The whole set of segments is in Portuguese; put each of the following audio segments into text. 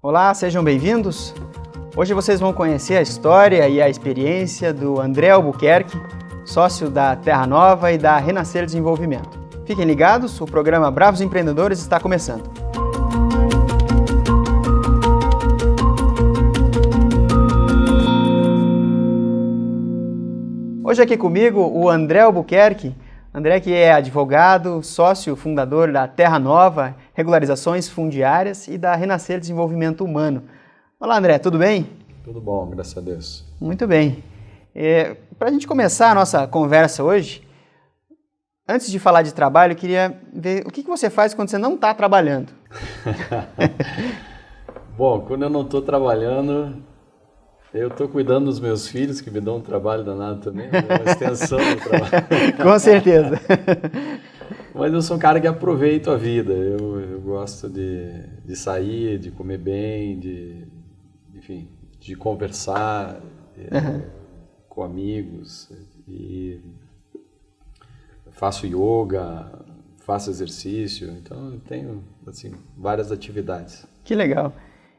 Olá, sejam bem-vindos. Hoje vocês vão conhecer a história e a experiência do André Albuquerque, sócio da Terra Nova e da Renascer Desenvolvimento. Fiquem ligados, o programa Bravos Empreendedores está começando. Hoje aqui comigo o André Albuquerque. André que é advogado, sócio fundador da Terra Nova, Regularizações Fundiárias e da Renascer Desenvolvimento Humano. Olá André, tudo bem? Tudo bom, graças a Deus. Muito bem. Para a gente começar a nossa conversa hoje, antes de falar de trabalho, eu queria ver o que você faz quando você não está trabalhando. Bom, quando eu não estou trabalhando, eu estou cuidando dos meus filhos, que me dão um trabalho danado também, uma extensão do trabalho. Com certeza. Mas eu sou um cara que aproveito a vida. Eu gosto de sair, de comer bem, enfim, de conversar com amigos. E faço yoga, faço exercício. Então, eu tenho assim, várias atividades. Que legal.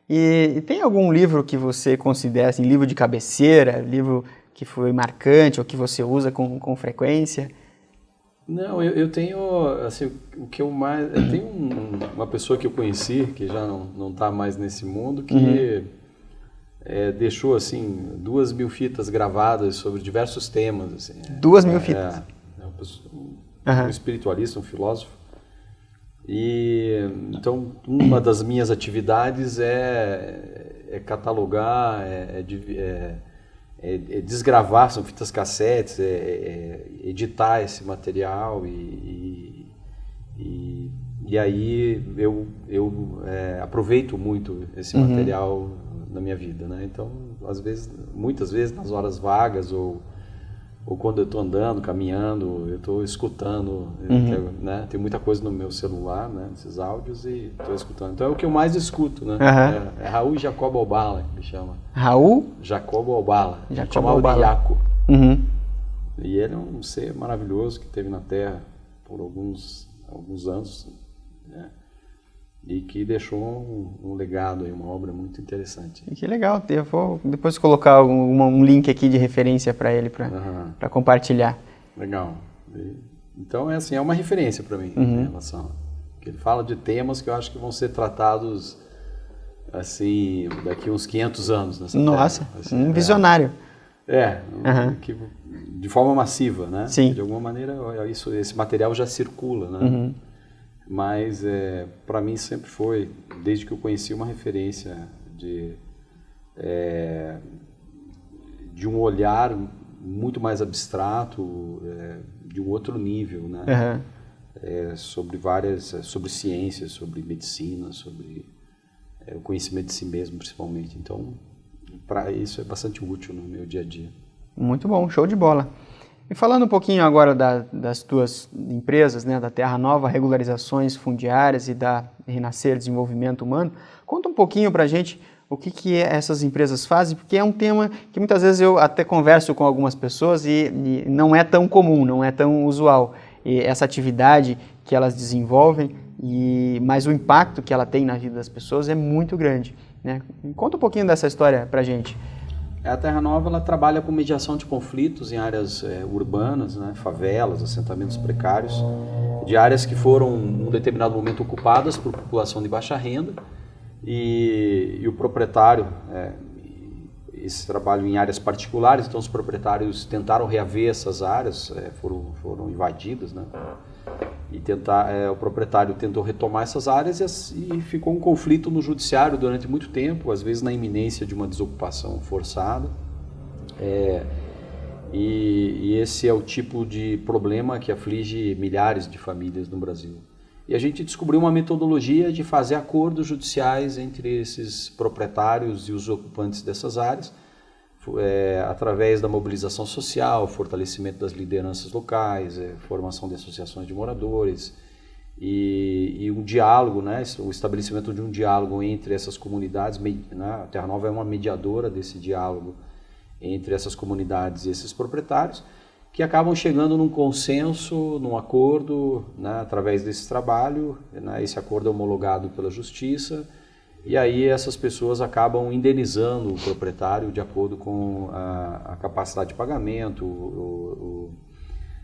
E tem algum livro que você considera assim, livro de cabeceira, livro que foi marcante ou que você usa com frequência? Não, eu tenho, assim, o que eu mais... Eu tenho uma pessoa que eu conheci, que já não está mais nesse mundo, que deixou, assim, 2.000 fitas gravadas sobre diversos temas. Assim, 2.000 fitas? Um espiritualista, um filósofo. E então uma das minhas atividades é catalogar, desgravar, são fitas cassetes, editar esse material e aí eu aproveito muito esse material na minha vida, né? Então muitas vezes nas horas vagas ou quando eu estou andando, caminhando, eu estou escutando, né? Tem muita coisa no meu celular, né? Esses áudios, e estou escutando. Então é o que eu mais escuto, né? É Raul Jacob Albala que me chama. Raul? Jacob Albala. Jacob Albala. Iaco. E ele é um ser maravilhoso que esteve na Terra por alguns anos, né? E que deixou um legado, aí, uma obra muito interessante. Que legal, eu vou depois colocar um link aqui de referência para ele, para compartilhar. Legal. Então, é uma referência para mim em relação. Porque ele fala de temas que eu acho que vão ser tratados assim, daqui uns 500 anos nessa Nossa, terra. Assim, um visionário. De forma massiva, né? Sim. De alguma maneira, esse material já circula, né? Mas para mim sempre foi, desde que eu conheci, uma referência de um olhar muito mais abstrato, de um outro nível, né? Sobre ciências, sobre medicina, sobre o conhecimento de si mesmo, principalmente. Então, para isso é bastante útil no meu dia a dia. Muito bom, show de bola. E falando um pouquinho agora das tuas empresas, né, da Terra Nova, Regularizações Fundiárias e da Renascer Desenvolvimento Humano, conta um pouquinho para a gente o que essas empresas fazem, porque é um tema que muitas vezes eu até converso com algumas pessoas e não é tão comum, não é tão usual. E essa atividade que elas desenvolvem, mas o impacto que ela tem na vida das pessoas é muito grande, né? Conta um pouquinho dessa história para a gente. A Terra Nova ela trabalha com mediação de conflitos em áreas urbanas, né, favelas, assentamentos precários, de áreas que foram, num determinado momento, ocupadas por população de baixa renda, e o proprietário, esse trabalho em áreas particulares, então os proprietários tentaram reaver essas áreas, foram invadidas, né? E o proprietário tentou retomar essas áreas e ficou um conflito no judiciário durante muito tempo, às vezes na iminência de uma desocupação forçada. E esse é o tipo de problema que aflige milhares de famílias no Brasil. E a gente descobriu uma metodologia de fazer acordos judiciais entre esses proprietários e os ocupantes dessas áreas, através da mobilização social, fortalecimento das lideranças locais, formação de associações de moradores e um diálogo, né, o estabelecimento de um diálogo entre essas comunidades, né, a Terra Nova é uma mediadora desse diálogo entre essas comunidades e esses proprietários, que acabam chegando num consenso, num acordo, né, através desse trabalho, né, esse acordo é homologado pela Justiça, E aí essas pessoas acabam indenizando o proprietário de acordo com a capacidade de pagamento,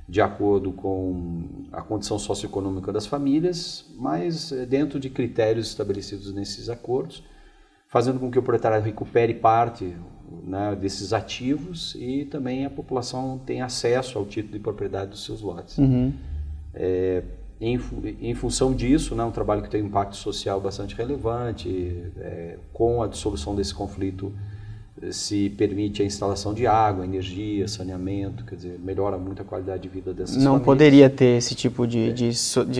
de acordo com a condição socioeconômica das famílias, mas dentro de critérios estabelecidos nesses acordos, fazendo com que o proprietário recupere parte, né, desses ativos e também a população tenha acesso ao título de propriedade dos seus lotes. Em função disso, né, um trabalho que tem um impacto social bastante relevante, com a dissolução desse conflito se permite a instalação de água, energia, saneamento, quer dizer, melhora muito a qualidade de vida dessas famílias. Não poderia ter esse tipo de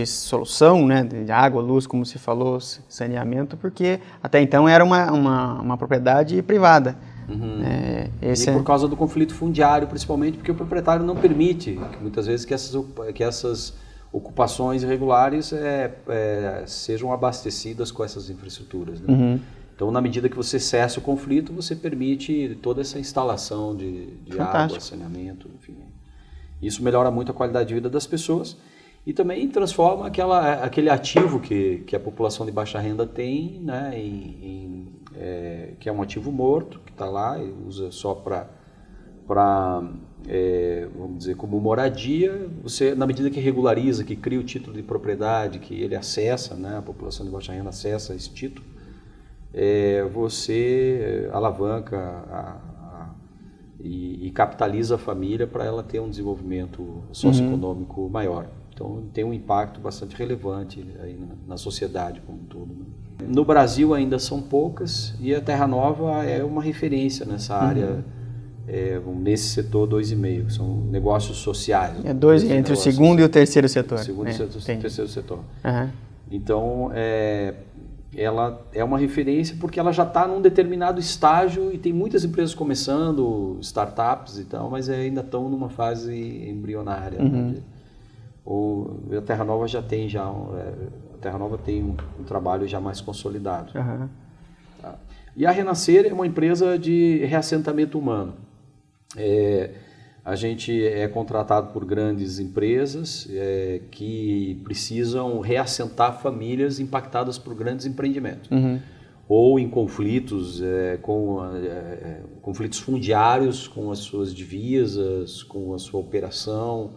solução, né, de água, luz, como se falou, saneamento, porque até então era uma propriedade privada. E por causa do conflito fundiário, principalmente, porque o proprietário não permite, muitas vezes, que essas ocupações irregulares sejam abastecidas com essas infraestruturas, né? Então, na medida que você cessa o conflito, você permite toda essa instalação de água, saneamento, enfim. Isso melhora muito a qualidade de vida das pessoas e também transforma aquele ativo que a população de baixa renda tem, né, que é um ativo morto, que está lá e usa só para vamos dizer, como moradia. Você, na medida que regulariza, que cria o título de propriedade, que ele acessa, né, a população de baixa renda acessa esse título, você alavanca e capitaliza a família para ela ter um desenvolvimento socioeconômico maior. Então, tem um impacto bastante relevante aí na sociedade como um todo, né? No Brasil ainda são poucas e a Terra Nova é uma referência nessa área, nesse setor 2,5, que são negócios sociais. Entre o segundo e o terceiro setor. Segundo e o terceiro setor. Então, ela é uma referência porque ela já está num determinado estágio e tem muitas empresas começando, startups e tal, mas ainda estão numa fase embrionária. Né? A Terra Nova já tem a Terra Nova tem um trabalho já mais consolidado. Tá? E a Renascer é uma empresa de reassentamento humano. A gente é contratado por grandes empresas que precisam reassentar famílias impactadas por grandes empreendimentos. Ou em conflitos, conflitos fundiários com as suas divisas, com a sua operação,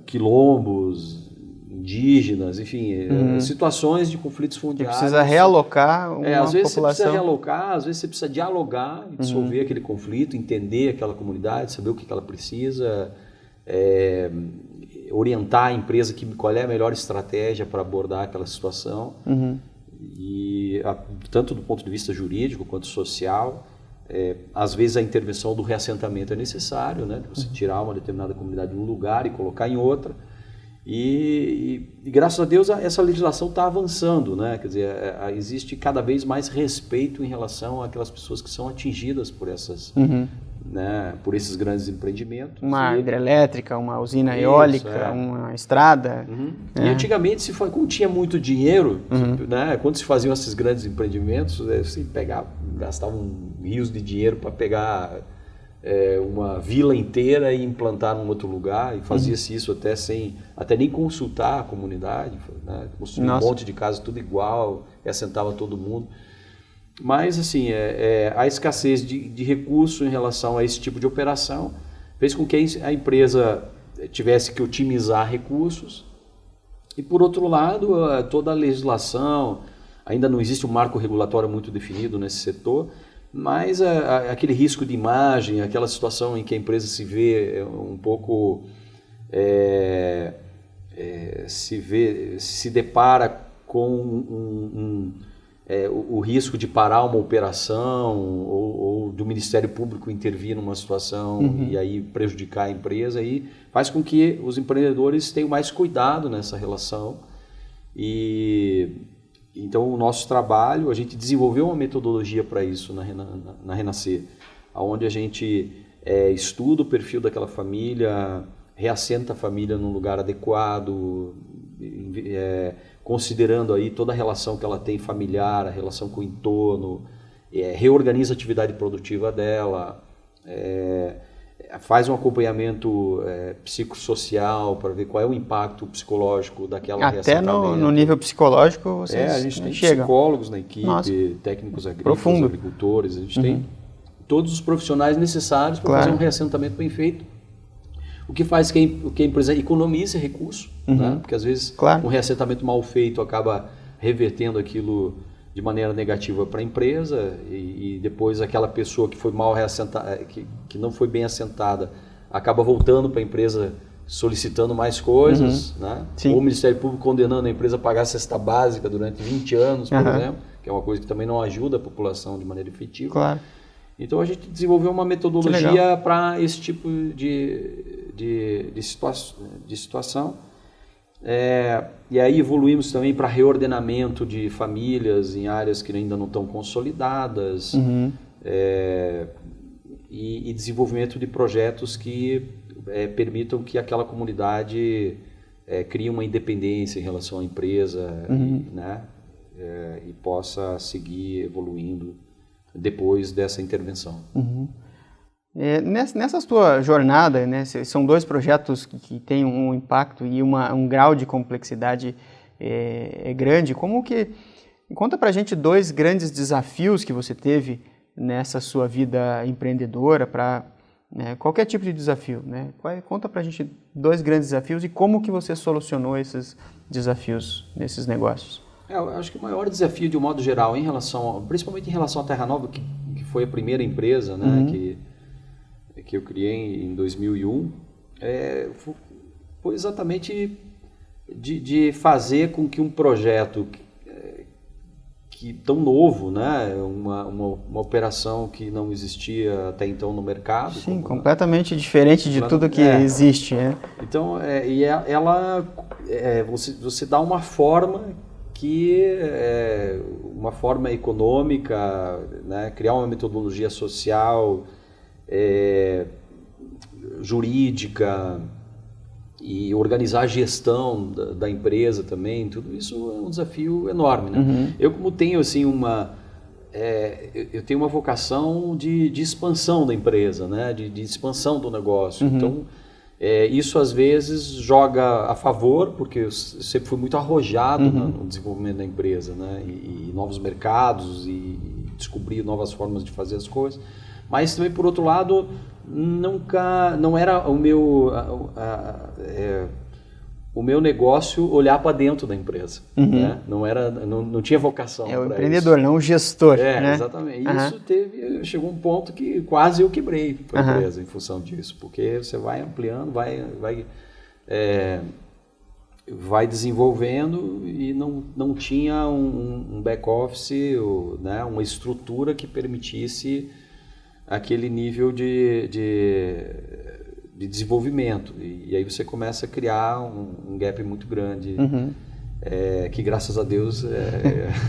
quilombos, indígenas, enfim, situações de conflitos fundiários. Você precisa realocar uma população. Às vezes você precisa realocar, às vezes você precisa dialogar, dissolver aquele conflito, entender aquela comunidade, saber o que ela precisa, orientar a empresa qual é a melhor estratégia para abordar aquela situação. E tanto do ponto de vista jurídico quanto social, às vezes a intervenção do reassentamento é necessário, né? Você tirar uma determinada comunidade de um lugar e colocar em outra. E graças a Deus essa legislação está avançando, né? Quer dizer, existe cada vez mais respeito em relação àquelas pessoas que são atingidas por né, por esses grandes empreendimentos. Uma hidrelétrica, uma usina eólica, uma estrada. E antigamente, como tinha muito dinheiro, né, quando se faziam esses grandes empreendimentos, você gastavam rios de dinheiro para pegar uma vila inteira e implantar num outro lugar, e fazia-se isso até nem consultar a comunidade, né? Construía um monte de casas tudo igual, assentava todo mundo. Mas assim, a escassez de recurso em relação a esse tipo de operação fez com que a empresa tivesse que otimizar recursos e, por outro lado, toda a legislação, ainda não existe um marco regulatório muito definido nesse setor, mas aquele risco de imagem, aquela situação em que a empresa se vê um pouco, se depara com o risco de parar uma operação ou do Ministério Público intervir numa situação e aí prejudicar a empresa, aí faz com que os empreendedores tenham mais cuidado nessa relação. E então o nosso trabalho, a gente desenvolveu uma metodologia para isso na Renascer, onde a gente estuda o perfil daquela família, reassenta a família num lugar adequado, considerando aí toda a relação que ela tem familiar, a relação com o entorno, reorganiza a atividade produtiva dela, faz um acompanhamento psicossocial para ver qual é o impacto psicológico daquela Até no nível psicológico vocês a gente tem chegam. psicólogos na equipe, Nossa. Técnicos agrícolas, agricultores, a gente tem todos os profissionais necessários para fazer um reassentamento bem feito. O que faz que a empresa economize recurso, né? Porque às vezes um reassentamento mal feito acaba revertendo aquilo de maneira negativa para a empresa e depois aquela pessoa que foi mal reassentada, que não foi bem assentada, acaba voltando para a empresa solicitando mais coisas, né? Ou o Ministério Público condenando a empresa a pagar a cesta básica durante 20 anos, por exemplo, que é uma coisa que também não ajuda a população de maneira efetiva. Claro. Então a gente desenvolveu uma metodologia para esse tipo de situação. E aí evoluímos também para reordenamento de famílias em áreas que ainda não estão consolidadas e desenvolvimento de projetos que permitam que aquela comunidade crie uma independência em relação à empresa e possa seguir evoluindo depois dessa intervenção. Nessa sua jornada, né, são 2 projetos que têm um impacto e um grau de complexidade grande. Conta pra gente 2 grandes desafios que você teve nessa sua vida empreendedora para qualquer tipo de desafio, né? Conta pra gente 2 grandes desafios e como que você solucionou esses desafios nesses negócios. Eu acho que o maior desafio, de um modo geral, principalmente em relação à Terra Nova, que foi a primeira empresa, né, que eu criei em 2001, foi exatamente de fazer com que um projeto tão novo, né, uma operação que não existia até então no mercado. Sim, completamente diferente de tudo que existe. Então, você dá uma forma uma forma econômica, né, criar uma metodologia social, jurídica e organizar a gestão da empresa também, tudo isso é um desafio enorme, né? Eu, como tenho assim eu tenho uma vocação de expansão da empresa, né, de expansão do negócio. Então isso às vezes joga a favor, porque eu sempre fui muito arrojado no desenvolvimento da empresa, né, e novos mercados e descobrir novas formas de fazer as coisas. Mas também, por outro lado, não era o meu negócio olhar para dentro da empresa. Né? Não tinha vocação para isso. É o empreendedor, não o gestor. Né? Exatamente. Isso chegou um ponto que quase eu quebrei a empresa em função disso, porque você vai ampliando, vai desenvolvendo e não tinha um back-office, né, uma estrutura que permitisse aquele nível de desenvolvimento. E aí você começa a criar um gap muito grande, que graças a Deus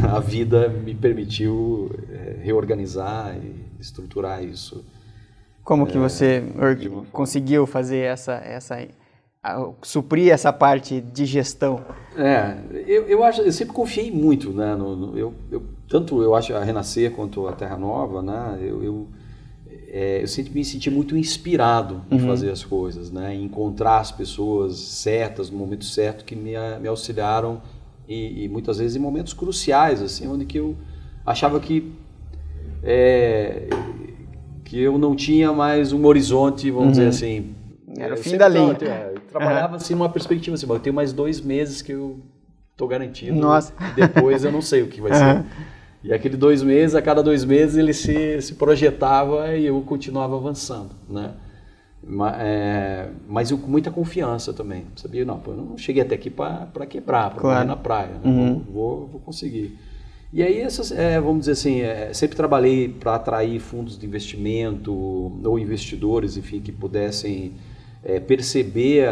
a vida me permitiu reorganizar e estruturar isso. Como que você conseguiu fazer suprir essa parte de gestão? Eu sempre confiei muito, né, tanto eu acho a Renascer quanto a Terra Nova, né, eu sempre me senti muito inspirado em fazer as coisas, né? Em encontrar as pessoas certas, no momento certo, que me auxiliaram e muitas vezes em momentos cruciais, assim, onde que eu achava que eu não tinha mais um horizonte, vamos dizer assim. Era o fim da linha. Eu trabalhava assim numa perspectiva assim, eu tenho mais 2 meses que eu estou garantido. Nossa. E depois eu não sei o que vai ser. E aquele 2 meses, a cada 2 meses ele se projetava e eu continuava avançando, né? Mas eu com muita confiança também, sabia? Eu não cheguei até aqui para quebrar, para morrer na praia, né? Vou conseguir. E aí, vamos dizer assim, sempre trabalhei para atrair fundos de investimento ou investidores, enfim, que pudessem perceber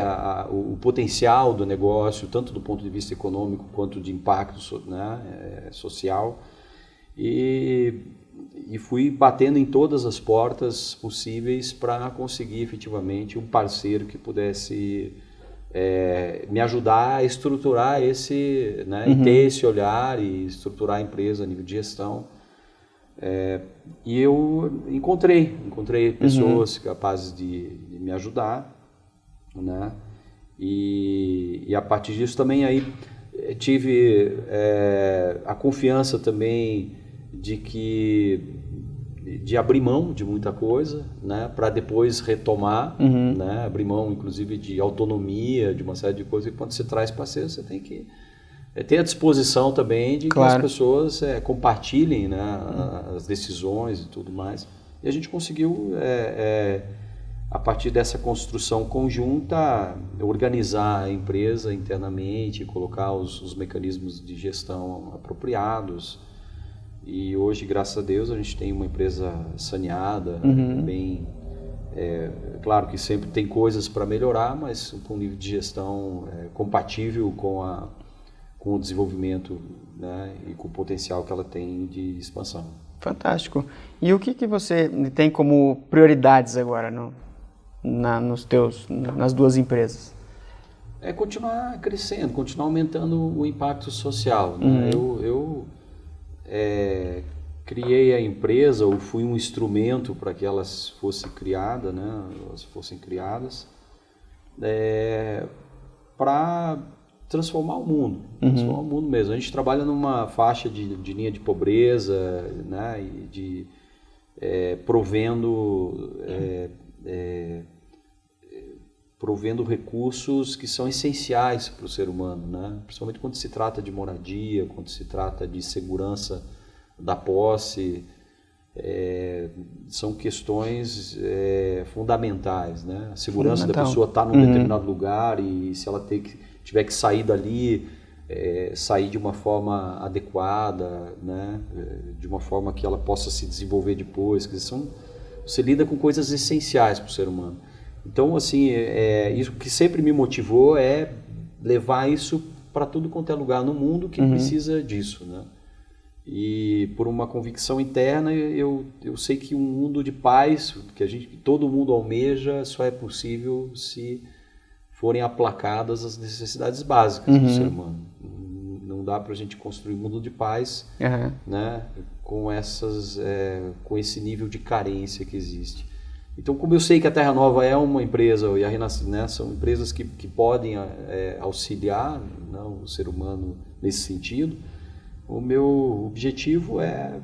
o potencial do negócio, tanto do ponto de vista econômico quanto de impacto, né, social. E fui batendo em todas as portas possíveis para conseguir efetivamente um parceiro que pudesse me ajudar a estruturar esse, né, e ter esse olhar e estruturar a empresa a nível de gestão E eu encontrei pessoas capazes de me ajudar, né? E a partir disso também aí tive a confiança também de abrir mão de muita coisa, né, para depois retomar, né, abrir mão inclusive de autonomia, de uma série de coisas que quando você traz parceiro você tem que ter a disposição também de que as pessoas compartilhem, né, as decisões e tudo mais. E a gente conseguiu, a partir dessa construção conjunta, organizar a empresa internamente, colocar os mecanismos de gestão apropriados. E hoje, graças a Deus, a gente tem uma empresa saneada, bem... claro que sempre tem coisas para melhorar, mas com um nível de gestão compatível com o desenvolvimento, né, e com o potencial que ela tem de expansão. Fantástico. E o que você tem como prioridades agora nas duas empresas? É continuar crescendo, continuar aumentando o impacto social, né? Eu criei a empresa, ou fui um instrumento para que elas fossem criadas, né? Para transformar o mundo, mesmo. A gente trabalha numa faixa de linha de pobreza, né? E provendo recursos que são essenciais para o ser humano, né? Principalmente quando se trata de moradia, quando se trata de segurança da posse, são questões fundamentais, né? A segurança da pessoa estar num determinado lugar e se ela tiver que sair dali, sair de uma forma adequada, né? De uma forma que ela possa se desenvolver depois. Você lida com coisas essenciais para o ser humano. Então, assim, isso que sempre me motivou é levar isso para tudo quanto é lugar no mundo que precisa disso, né? E por uma convicção interna, eu sei que um mundo de paz, que todo mundo almeja, só é possível se forem aplacadas as necessidades básicas do ser humano. Não dá para a gente construir um mundo de paz, né, com esse nível de carência que existe. Então, como eu sei que a Terra Nova é uma empresa, e a Renascer, né, são empresas que podem auxiliar, né, o ser humano nesse sentido, o meu objetivo é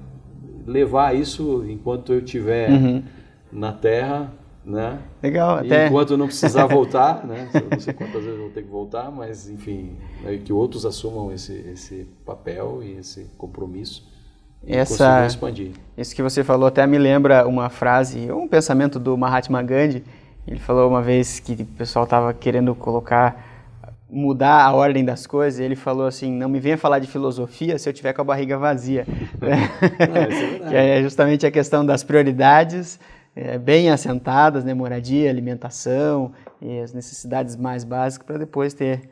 levar isso enquanto eu estiver na Terra, né? Legal, enquanto eu não precisar voltar, né? Eu não sei quantas vezes eu vou ter que voltar, mas enfim, que outros assumam esse papel e esse compromisso. Expandir. Isso que você falou até me lembra uma frase, um pensamento do Mahatma Gandhi. Ele falou uma vez que o pessoal estava querendo mudar a ordem das coisas, e ele falou assim: não me venha falar de filosofia se eu tiver com a barriga vazia. Que é justamente a questão das prioridades bem assentadas, né? Moradia, alimentação e as necessidades mais básicas, para depois ter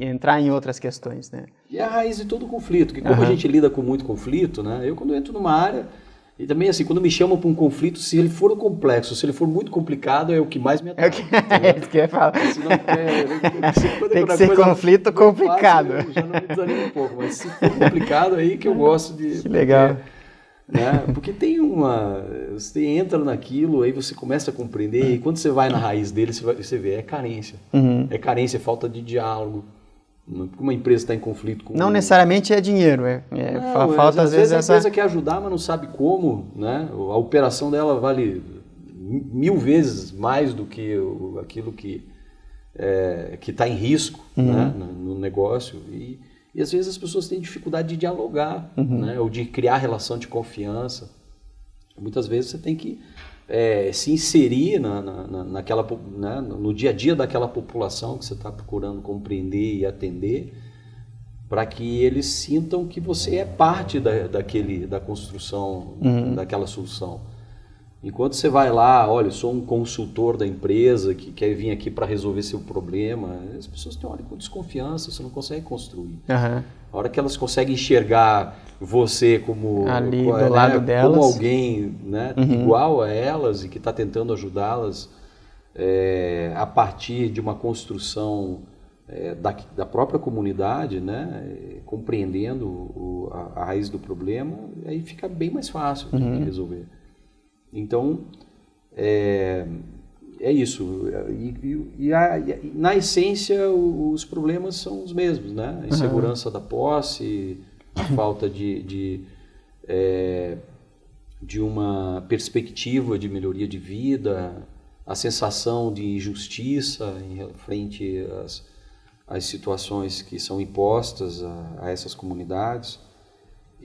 entrar em outras questões, né? E é a raiz de todo conflito, que como a gente lida com muito conflito, né? Eu quando entro numa área, e também assim, quando me chamam para um conflito, se ele for complexo, se ele for muito complicado, é o que mais me atrai. É isso que eu ia falar. Tem que ser conflito complicado. Eu já não me desanimo um pouco, mas se for complicado, aí que eu gosto de... Que legal. Né? Porque você entra naquilo, aí você começa a compreender, e quando você vai na raiz dele, você vê, é carência. É carência, é falta de diálogo. Uma empresa está em conflito com... Não necessariamente é dinheiro, falta às vezes a empresa quer ajudar, mas não sabe como, né? A operação dela vale 1000 vezes mais do que aquilo que está em risco, né? no negócio. E às vezes as pessoas têm dificuldade de dialogar, né? Ou de criar relação de confiança. Muitas vezes você tem que se inserir naquela, né? No dia a dia daquela população que você está procurando compreender e atender, para que eles sintam que você é parte da construção daquela solução. Enquanto você vai lá, olha, eu sou um consultor da empresa que quer vir aqui para resolver seu problema, as pessoas te olham com desconfiança, você não consegue construir. A hora que elas conseguem enxergar você como, ali do lado delas, como alguém, né, igual a elas e que está tentando ajudá-las a partir de uma construção da própria comunidade, né, compreendendo a raiz do problema, aí fica bem mais fácil de resolver. Então, é isso. E na essência, os problemas são os mesmos, né? A insegurança da posse, a falta de uma perspectiva de melhoria de vida, a sensação de injustiça em frente às situações que são impostas a essas comunidades.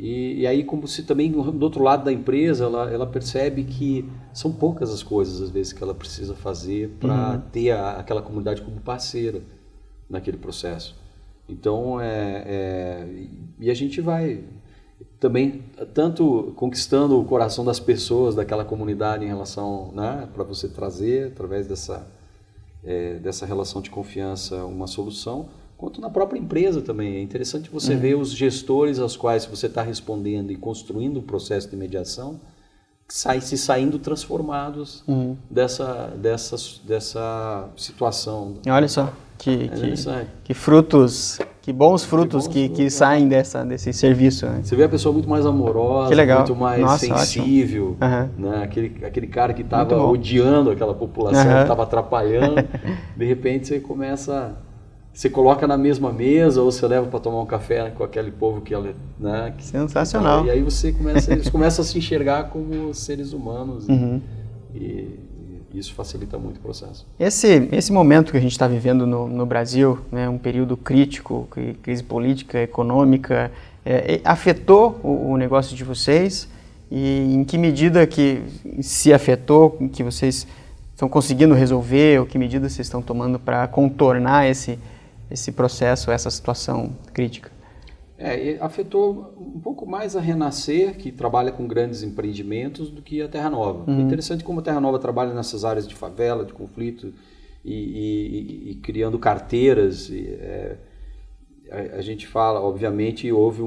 E aí, como se também do outro lado da empresa, ela percebe que são poucas as coisas, às vezes, que ela precisa fazer para ter aquela comunidade como parceira naquele processo. Então, e a gente vai também, tanto conquistando o coração das pessoas daquela comunidade em relação, né, para você trazer, através dessa relação de confiança, uma solução, quanto na própria empresa também. É interessante você ver os gestores aos quais você está respondendo e construindo um processo de mediação se saindo transformados dessa situação. Olha só, que frutos, que bons frutos que saem desse serviço. Né? Você vê a pessoa muito mais amorosa, muito mais sensível, né? Aquele cara que estava odiando aquela população, que estava atrapalhando, de repente você coloca na mesma mesa ou você leva para tomar um café com aquele povo que ela, né? Sensacional. E aí eles começam a se enxergar como seres humanos e isso facilita muito o processo. Esse momento que a gente está vivendo no Brasil, né, um período crítico, crise política, econômica, afetou o negócio de vocês? E em que medida que se afetou, que vocês estão conseguindo resolver, ou que medidas vocês estão tomando para contornar esse processo, essa situação crítica? Afetou um pouco mais a Renascer, que trabalha com grandes empreendimentos, do que a Terra Nova. É interessante como a Terra Nova trabalha nessas áreas de favela, de conflito, e criando carteiras. A gente fala, obviamente, houve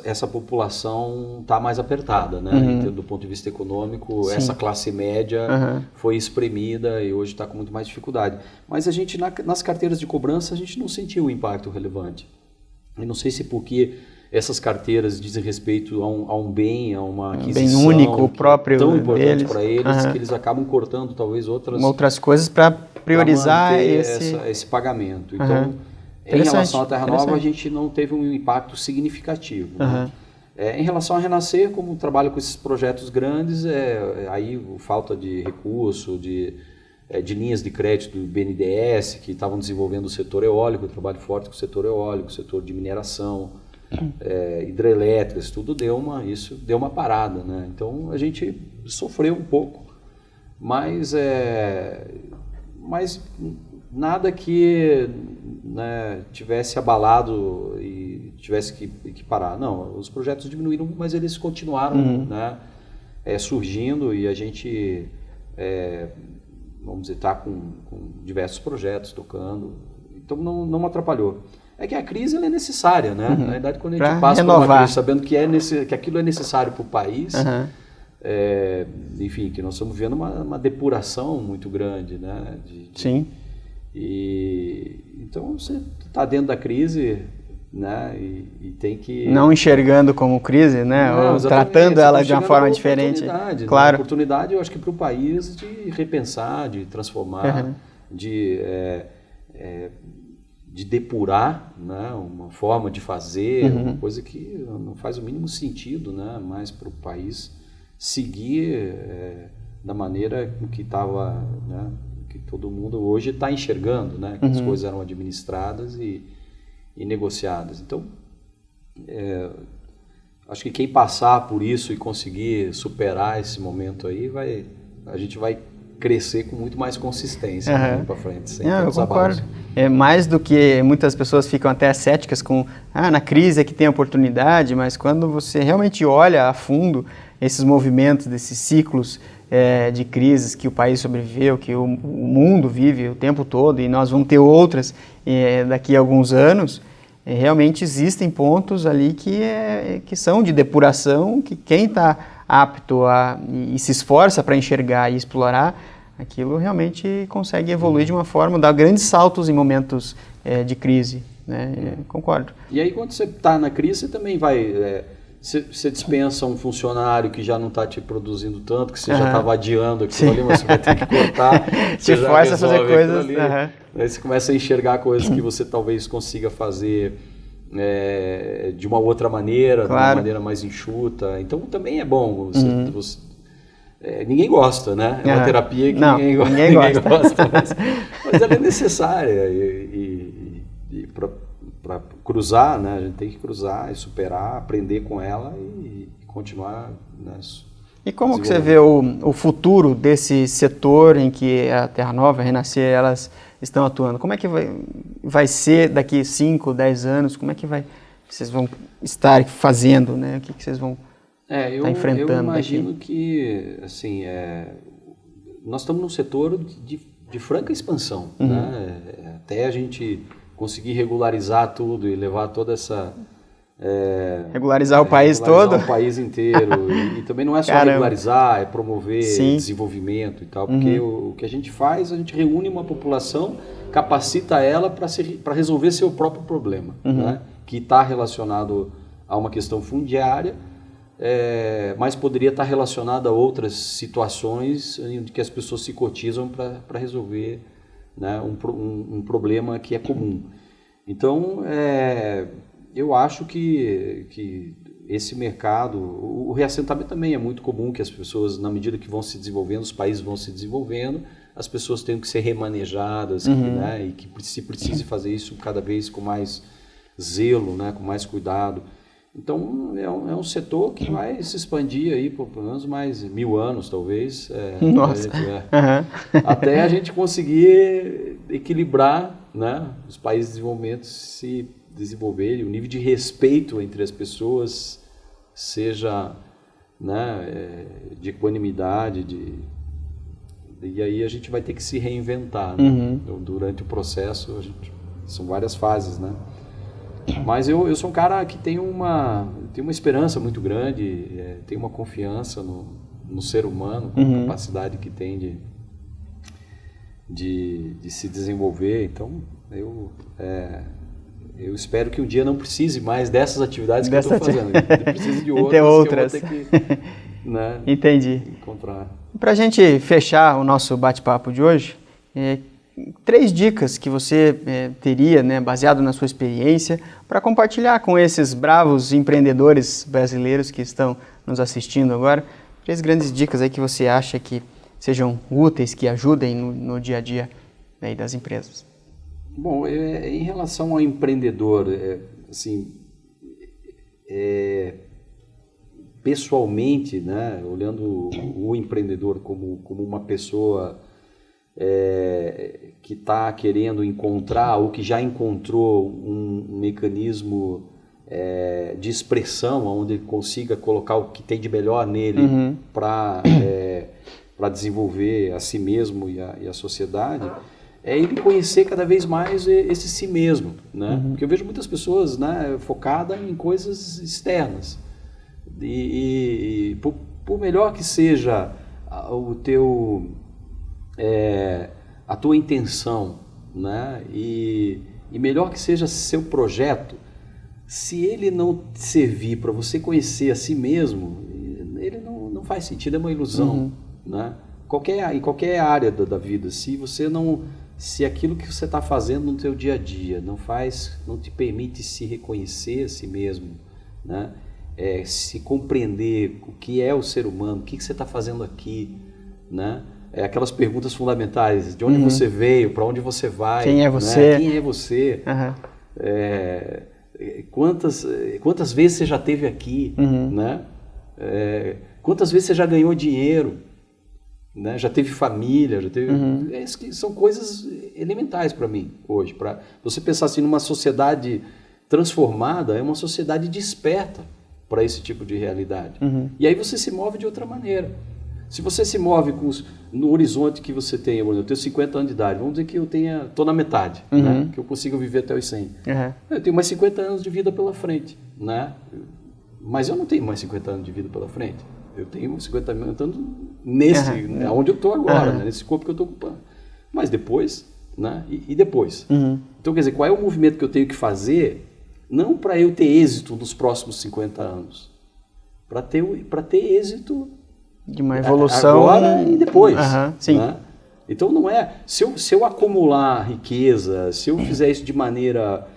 essa população está mais apertada, né? Do ponto de vista econômico. Sim. Essa classe média foi espremida e hoje está com muito mais dificuldade. Mas a gente, nas carteiras de cobrança, a gente não sentiu o impacto relevante. Eu não sei se porque essas carteiras dizem respeito a um bem, a uma aquisição bem único, próprio tão importante para eles, que eles acabam cortando talvez outras coisas para priorizar esse pagamento. Então, em relação à Terra Nova, a gente não teve um impacto significativo. Né? Em relação a Renascer, como trabalho com esses projetos grandes, aí falta de recurso, de linhas de crédito do BNDES, que estavam desenvolvendo o setor eólico, eu trabalho forte com o setor eólico, o setor de mineração, hidrelétricas, tudo deu uma parada. Né? Então, a gente sofreu um pouco, mas nada que, né, tivesse abalado e tivesse que parar. Não, os projetos diminuíram, mas eles continuaram, né, surgindo, e a gente, vamos dizer, está com diversos projetos tocando, então não atrapalhou. É que a crise ela é necessária, né? Na verdade, quando a gente passa por uma crise sabendo que aquilo é necessário para o país, enfim, que nós estamos vendo uma depuração muito grande, né? Sim. Então você está dentro da crise, né, e tem que... Não enxergando como crise, né, ou tratando ela de uma forma diferente. Claro. Uma oportunidade, eu acho que para o país, de repensar, de transformar, de depurar, né, uma forma de fazer, uma coisa que não faz o mínimo sentido, né, mas para o país seguir da maneira que estava, né, que todo mundo hoje está enxergando, né? Que as coisas eram administradas e negociadas. Então, acho que quem passar por isso e conseguir superar esse momento aí, a gente vai crescer com muito mais consistência para frente. Eu concordo. É mais do que muitas pessoas ficam até céticas com, na crise é que tem oportunidade, mas quando você realmente olha a fundo esses movimentos, desses ciclos de crises que o país sobreviveu, que o mundo vive o tempo todo, e nós vamos ter outras daqui a alguns anos, realmente existem pontos ali que são de depuração, que quem está apto e se esforça para enxergar e explorar, aquilo realmente consegue evoluir de uma forma, dar grandes saltos em momentos de crise, né? Concordo. E aí quando você está na crise, você também vai... Você dispensa um funcionário que já não está te produzindo tanto, que você já estava adiando aquilo ali, mas você vai ter que cortar. Te força a fazer coisas. Aí você começa a enxergar coisas que você talvez consiga fazer de uma outra maneira, de uma maneira mais enxuta. Então também é bom. Ninguém gosta, né? É uma terapia que ninguém gosta. Mas ela é necessária. E para cruzar, né? A gente tem que cruzar e superar, aprender com ela e continuar, né? E como que você vê o futuro desse setor em que a Terra Nova, a Renascer, elas estão atuando? Como é que vai ser daqui 5, 10 anos? Como é que vocês vão estar fazendo, né? O que vocês vão estar enfrentando? Eu imagino que, assim, nós estamos num setor de franca expansão, né? Até a gente conseguir regularizar tudo e levar toda essa... regularizar o país todo? Regularizar o país inteiro. e também não é só regularizar, é promover desenvolvimento e tal. Porque o que a gente faz, a gente reúne uma população, capacita ela para resolver seu próprio problema, né? Que está relacionado a uma questão fundiária, mas poderia estar relacionado a outras situações em que as pessoas se cotizam para resolver, né, um problema que é comum. Então, eu acho que esse mercado, o reassentamento também é muito comum, que as pessoas, na medida que vão se desenvolvendo, os países vão se desenvolvendo, as pessoas têm que ser remanejadas, né, e que se precise fazer isso cada vez com mais zelo, né, com mais cuidado. Então, é um setor que vai se expandir aí por pelo menos mais 1000 anos, talvez. Nossa! Até a gente conseguir equilibrar, né, os países de desenvolvimento se desenvolverem, o nível de respeito entre as pessoas seja, né, de equanimidade, e aí a gente vai ter que se reinventar, né? Então, durante o processo, são várias fases, né? Mas eu sou um cara que tem uma esperança muito grande, tem uma confiança no ser humano, com a capacidade que tem de se desenvolver. Então, eu espero que um dia não precise mais dessas atividades que eu estou fazendo. Precise de outras. Que eu vou ter que, né, Entendi. encontrar. Para a gente fechar o nosso bate-papo de hoje, 3 dicas que você teria, né, baseado na sua experiência, para compartilhar com esses bravos empreendedores brasileiros que estão nos assistindo agora. 3 grandes dicas aí que você acha que sejam úteis, que ajudem no dia a dia aí das empresas. Bom, em relação ao empreendedor, assim, pessoalmente, né, olhando o empreendedor como uma pessoa que está querendo encontrar ou que já encontrou um mecanismo de expressão onde ele consiga colocar o que tem de melhor nele para desenvolver a si mesmo e a sociedade, ele conhecer cada vez mais esse si mesmo, né? Porque eu vejo muitas pessoas, né, focadas em coisas externas e por melhor que seja a tua intenção, né? E melhor que seja seu projeto, se ele não servir para você conhecer a si mesmo, ele não faz sentido, é uma ilusão, né? Em qualquer área da vida, se aquilo que você está fazendo no teu dia a dia não te permite se reconhecer a si mesmo, né? Se compreender o que é o ser humano, o que você está fazendo aqui, né? Aquelas perguntas fundamentais, de onde você veio, para onde você vai, quem é você, né? Quem é você, quantas vezes você já esteve aqui, né? Quantas vezes você já ganhou dinheiro, né? Já teve família, são coisas elementares para mim hoje. Para você pensar assim, numa sociedade transformada, é uma sociedade desperta para esse tipo de realidade. E aí você se move de outra maneira. Se você se move no horizonte que você tem, eu tenho 50 anos de idade, vamos dizer que eu estou na metade, né? Que eu consiga viver até os 100. Eu tenho mais 50 anos de vida pela frente, né? Mas eu não tenho mais 50 anos de vida pela frente. eu tenho 50 mil entrando nesse, onde eu estou agora, né? Nesse corpo que eu estou ocupando. Mas depois, né? E depois? Então, quer dizer, qual é o movimento que eu tenho que fazer, não para eu ter êxito nos próximos 50 anos, para ter êxito de uma evolução agora e depois. Sim. Né? Então não é, se eu acumular riqueza, se eu fizer isso de maneira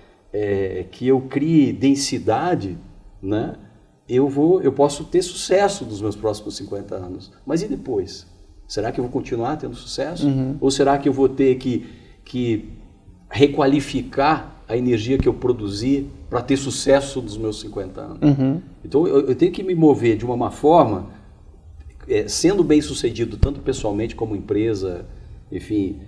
que eu crie densidade, né? Eu posso ter sucesso nos meus próximos 50 anos. Mas e depois? Será que eu vou continuar tendo sucesso? Ou será que eu vou ter que requalificar a energia que eu produzi para ter sucesso nos meus 50 anos? Então eu tenho que me mover de uma forma, sendo bem sucedido tanto pessoalmente como empresa, enfim,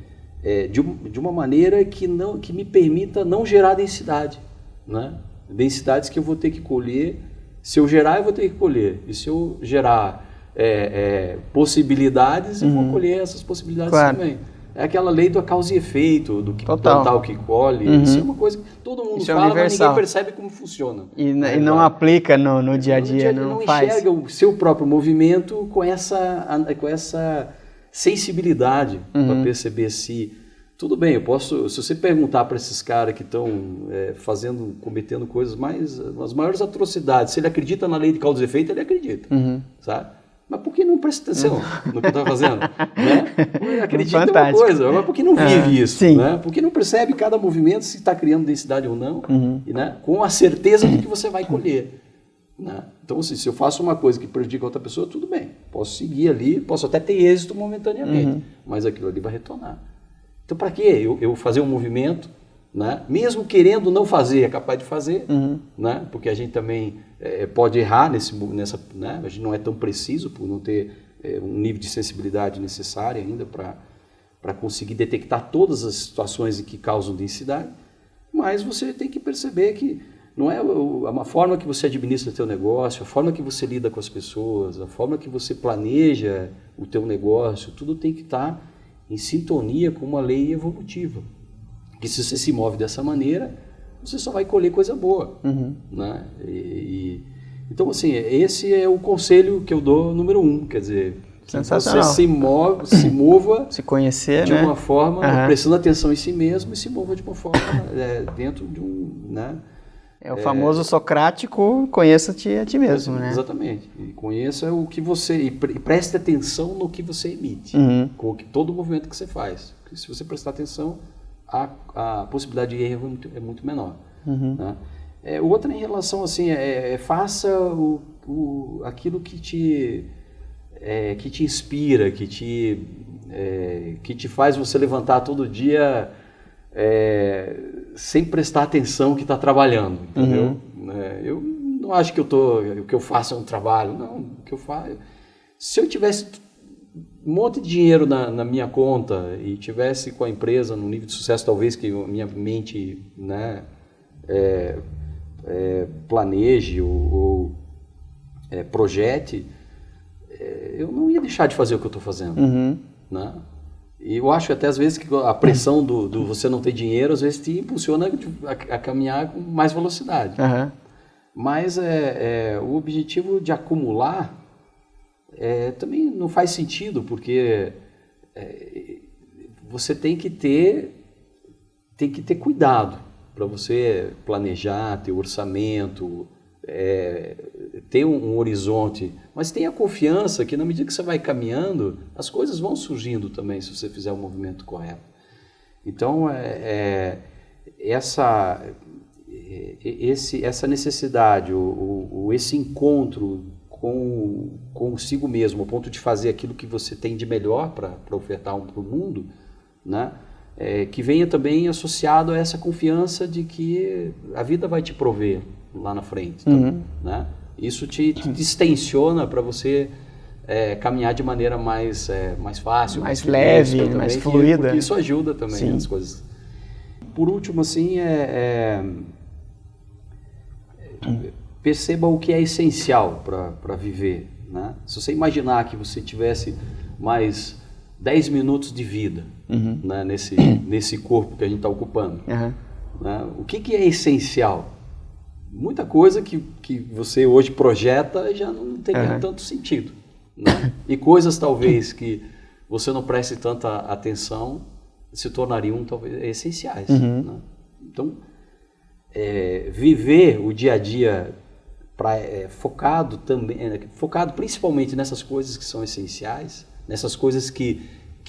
de uma maneira que me permita não gerar densidade, né? Densidades que eu vou ter que colher. Se eu gerar, eu vou ter que colher. E se eu gerar possibilidades, eu vou colher essas possibilidades também. É aquela lei do causa e efeito, do que plantar, o que colhe. Isso é uma coisa que todo mundo fala, mas ninguém percebe como funciona. E não aplica no dia a dia, não faz. Enxerga o seu próprio movimento com essa sensibilidade para perceber se... Tudo bem, se você perguntar para esses caras que estão cometendo coisas as maiores atrocidades, se ele acredita na lei de causa e efeito, ele acredita, sabe? Mas por que não presta atenção no que está fazendo? Né? Ele acredita em uma coisa, mas por que não vive isso? Né? Por que não percebe cada movimento, se está criando densidade ou não, né? Com a certeza de que você vai colher. Né? Então, assim, se eu faço uma coisa que prejudica outra pessoa, tudo bem, posso seguir ali, posso até ter êxito momentaneamente, mas aquilo ali vai retornar. Então, para que eu fazer um movimento, né? Mesmo querendo não fazer, é capaz de fazer, né? Porque a gente também pode errar nessa, né? A gente não é tão preciso por não ter um nível de sensibilidade necessário ainda para conseguir detectar todas as situações que causam densidade, mas você tem que perceber que não é a forma que você administra o teu negócio, a forma que você lida com as pessoas, a forma que você planeja o teu negócio, tudo tem que estar em sintonia com uma lei evolutiva. Que se você se move dessa maneira, você só vai colher coisa boa. Né? Então, assim, esse é o conselho que eu dou número 1, quer dizer, que você se mova se conhecer, de uma forma, prestando atenção em si mesmo e se mova de uma forma dentro de um... Né? É o famoso socrático, conheça-te a ti mesmo, né? Exatamente. E conheça o que você... E preste atenção no que você emite, com todo o movimento que você faz. Porque se você prestar atenção, a possibilidade de erro é muito menor. Né? Outra em relação, assim, faça aquilo que te inspira, que te faz você levantar todo dia... sem prestar atenção que está trabalhando, entendeu? Eu não acho que o que eu faço é um trabalho, não. O que eu faço, se eu tivesse um monte de dinheiro na minha conta e tivesse com a empresa num nível de sucesso, talvez que a minha mente, né, planeje ou projete, eu não ia deixar de fazer o que eu estou fazendo, né? E eu acho até às vezes que a pressão do você não ter dinheiro, às vezes te impulsiona a caminhar com mais velocidade. Mas o objetivo de acumular também não faz sentido, porque você tem que ter cuidado para você planejar, ter orçamento, ter um horizonte, mas tenha confiança que na medida que você vai caminhando, as coisas vão surgindo também, se você fizer o movimento correto. Então, essa necessidade, esse encontro consigo mesmo, ao ponto de fazer aquilo que você tem de melhor para ofertar para o mundo, né? Que venha também associado a essa confiança de que a vida vai te prover lá na frente. Então, né? Isso te distensiona para você caminhar de maneira mais fácil, mais leve, também, mais fluida. Porque isso ajuda também as coisas. Por último, assim, perceba o que é essencial para viver. Né? Se você imaginar que você tivesse mais 10 minutos de vida, né, nesse corpo que a gente está ocupando, né? O que é essencial? Muita coisa que você hoje projeta já não teria tanto sentido. né? E coisas talvez que você não preste tanta atenção se tornariam talvez essenciais. Né? Então, viver o dia a dia focado principalmente nessas coisas que são essenciais, nessas coisas que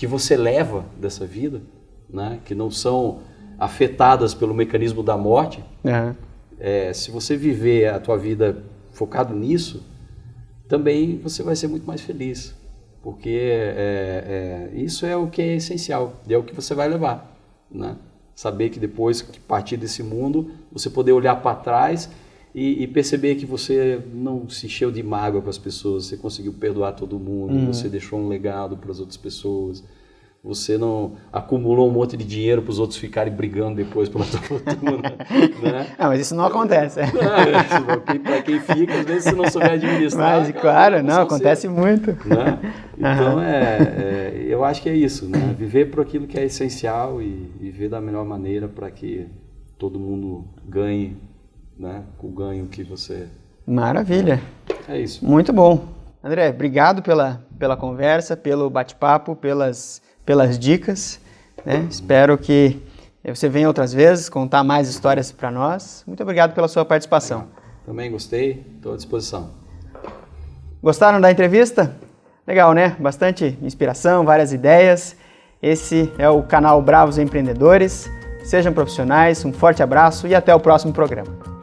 você leva dessa vida, né? Que não são afetadas pelo mecanismo da morte. Se você viver a tua vida focado nisso, também você vai ser muito mais feliz, porque isso é o que é essencial, é o que você vai levar, né? Saber que depois que partir desse mundo, você poder olhar para trás e perceber que você não se encheu de mágoa com as pessoas, você conseguiu perdoar todo mundo, você deixou um legado para as outras pessoas, você não acumulou um monte de dinheiro para os outros ficarem brigando depois pela sua fortuna, né? Mas isso não acontece. Para quem fica, às vezes se não souber administrar... Mas, claro, não, acontece muito. Né? Então, eu acho que é isso, né? Viver por aquilo que é essencial e viver da melhor maneira para que todo mundo ganhe, né? O ganho que você... Maravilha. É isso. Muito bom. André, obrigado pela conversa, pelo bate-papo, pelas dicas, né? Espero que você venha outras vezes contar mais histórias para nós. Muito obrigado pela sua participação. Legal. Também gostei, estou à disposição. Gostaram da entrevista? Legal, né? Bastante inspiração, várias ideias. Esse é o canal Bravos Empreendedores. Sejam profissionais, um forte abraço e até o próximo programa.